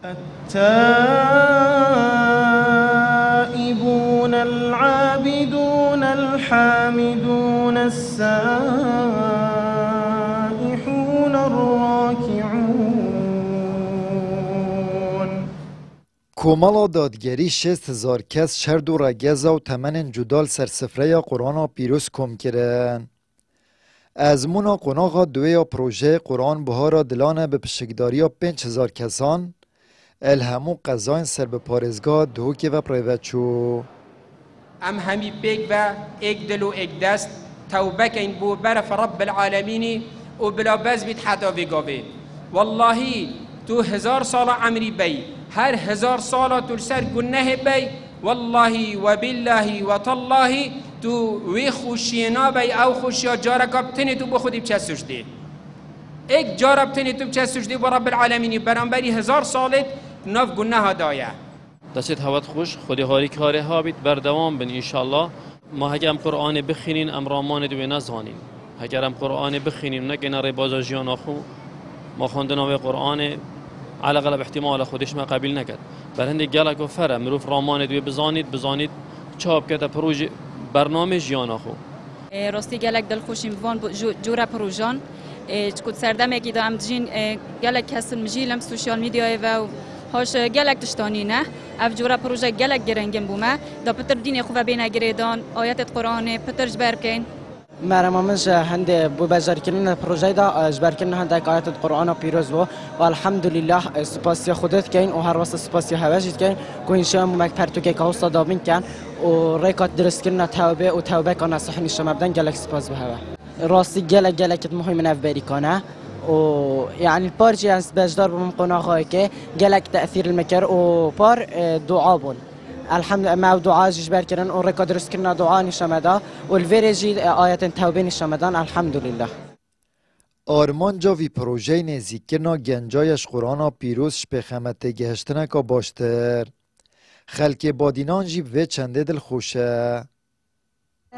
التائبون العابدون الحامدون السائحون الراكعون. کومالا دادگری 60,000 کس شرد و رگزا و تمن جدال سرسفره قرآن پیروز کم کرن. از مونا قناغا دویا پروژه قرآن بهارا دلانه به پشکداری 5,000 کسان الهمو قضاین سر به پارزگاه دوکی و پریوچو. ام همی بیگ و ایک دل و ایک دست توبه کن بو برف رب العالمینی و بلا بز بید حتا بگاوه. واللهی تو 1000 سال عمری بی، هر 1000 سال تو سر گناه بی، واللهی و باللهی و تاللهی تو وی خوشینا بی او خوشیا جارکا بتنی تو بخودی بچه سجده. ایک جارا بتنی تو بچه سجده با رب العالمینی برانبری 1000 سالت ناف گناه دایه. دست هوت خوش خودی هاری کاره ها بیت بردوام بن انشالله. ما هجم قرآن بخینین امرامان دوی نزانین. هجرم قرآن بخینین نگه نری بازاجیان آخو ما خواندن و قرآن على غلب احتمال خودش ما قبول نکرد. برهند گلک و فره مروف رامان دوی بزانید چاب کرده پروژه برنامه جیان آخو. راستی گلک دل خوشیم وان جورا پروژان. کد سردم یکی دام جین گلک کسل مجیلم سوشیال میدیای و هاش گلک تشتانی نه اف جورا پروژه گلک گرنگم بومه دا پتر دین خوبه بین گریدان آیات قرآن پتر جبر کن مرمامش هند بو بازار کردن پروژه دا جبر کردن هند آیات قرآن پیروز بو و الحمدلله سپاسی خودت کن و هر وقت سپاسی هواجت کن کو ان شاء الله مک پرتو که هوستا دامین کن و ریکات درست کردن توبه و توبه کن صحنی شما بدن گلک سپاس به هوا راستی گلک مهم نفبری کنه و يعني البارجي أنس بجدار بمقنا خايكة جالك تأثير المكر و بار دعابون الحمد مع دعاء جبر كرن و ركادرس كرنا دعاء نشمدا والفيرجي آيات توبين نشمدان الحمد لله. آرمان جاوی پروژه نزیکرنا گنجایش قرآن پیروز به خمت گهشتنه که باشتر خلک بادینان جیب و چنده دل خوشه.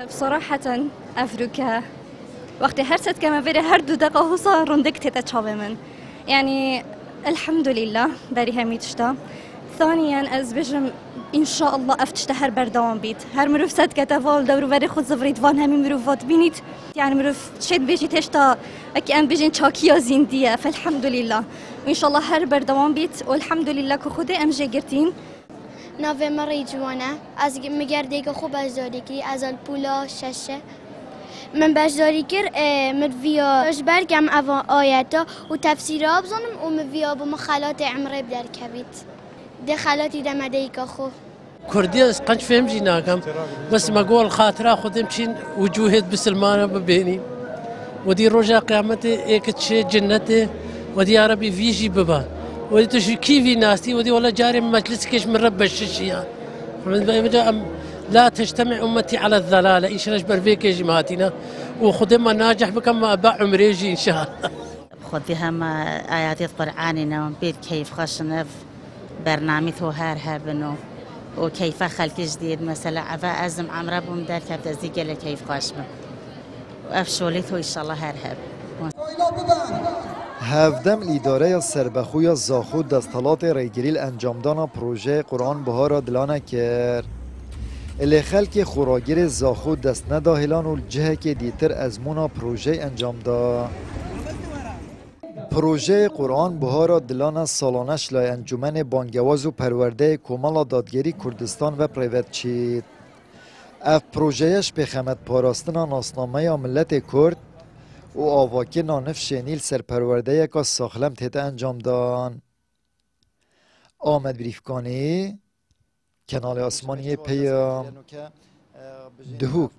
بصراحة أفريقيا وقت هرست كما بره هر دو دقیقه حسا رندك تتشابه من يعني الحمد لله بري همي تشتا. ثانيا از بجم ان شاء الله افتشت هر بردوام بيت هر مروف صد كتفال دورو بري خود زفريت وان همي مروفات بينيت يعني مروف شد بيجي تشتا اكي ام بيجين چاكيا زندية فالحمد لله وان شاء الله هر بردوام بيت والحمد لله که خود ام جگرتين ناوه مری جوانه از مگردی که خوب از داری که از الپولا ششه من بجداری کرد مرویا اجبر کم آیاتا و تفسیرها بزنم و مرویا با مخالات عمره بدر کبید دخلاتی دمدهی که خو كردي قنج فهم جيناكم بس ما قول خاطرة خدم شين وجوهت بسلمانة ببيني ودي رجع قيامتي ايك شيء جنتي ودي يا ربي فيجي ببا ودي تشو كيفي ناسي ودي ولا جاري من مجلس كيش من رب الشيشيان لا تجتمع أمتي على الضلالة إيش نجبر فيك يا جماعتنا وخدمها ناجح بكم أباع عمريجي إن شاء الله. خدهم آيات القرآن بيت كيف خشنا في برنامج هار بنو وكيف خلق جديد مثلا عفا أزم عمره بمدار كبتزيق لكيف خاشمه وأفشولته إن شاء الله هار هفدم الاداره سربخوی زاخود دستالات ریگریل انجامدان پروژه قرآن بهارا دلانه کرد. الی خلک خوراگیر زاخود دست نداهلان و جهه که دیتر از مونا پروژه انجام دا. پروژه قرآن بهارا دلان سالانش لای انجمن بانگواز و پرورده کومالا دادگری کردستان و پریوت چید. اف پروژهش به خمت پاراستنا ناسنامه ملت کرد و آواکی نانف شنیل سرپرورده که ساخلم تیت انجام دان. آمد بریفکانی کنال آسمانی پیام دهوک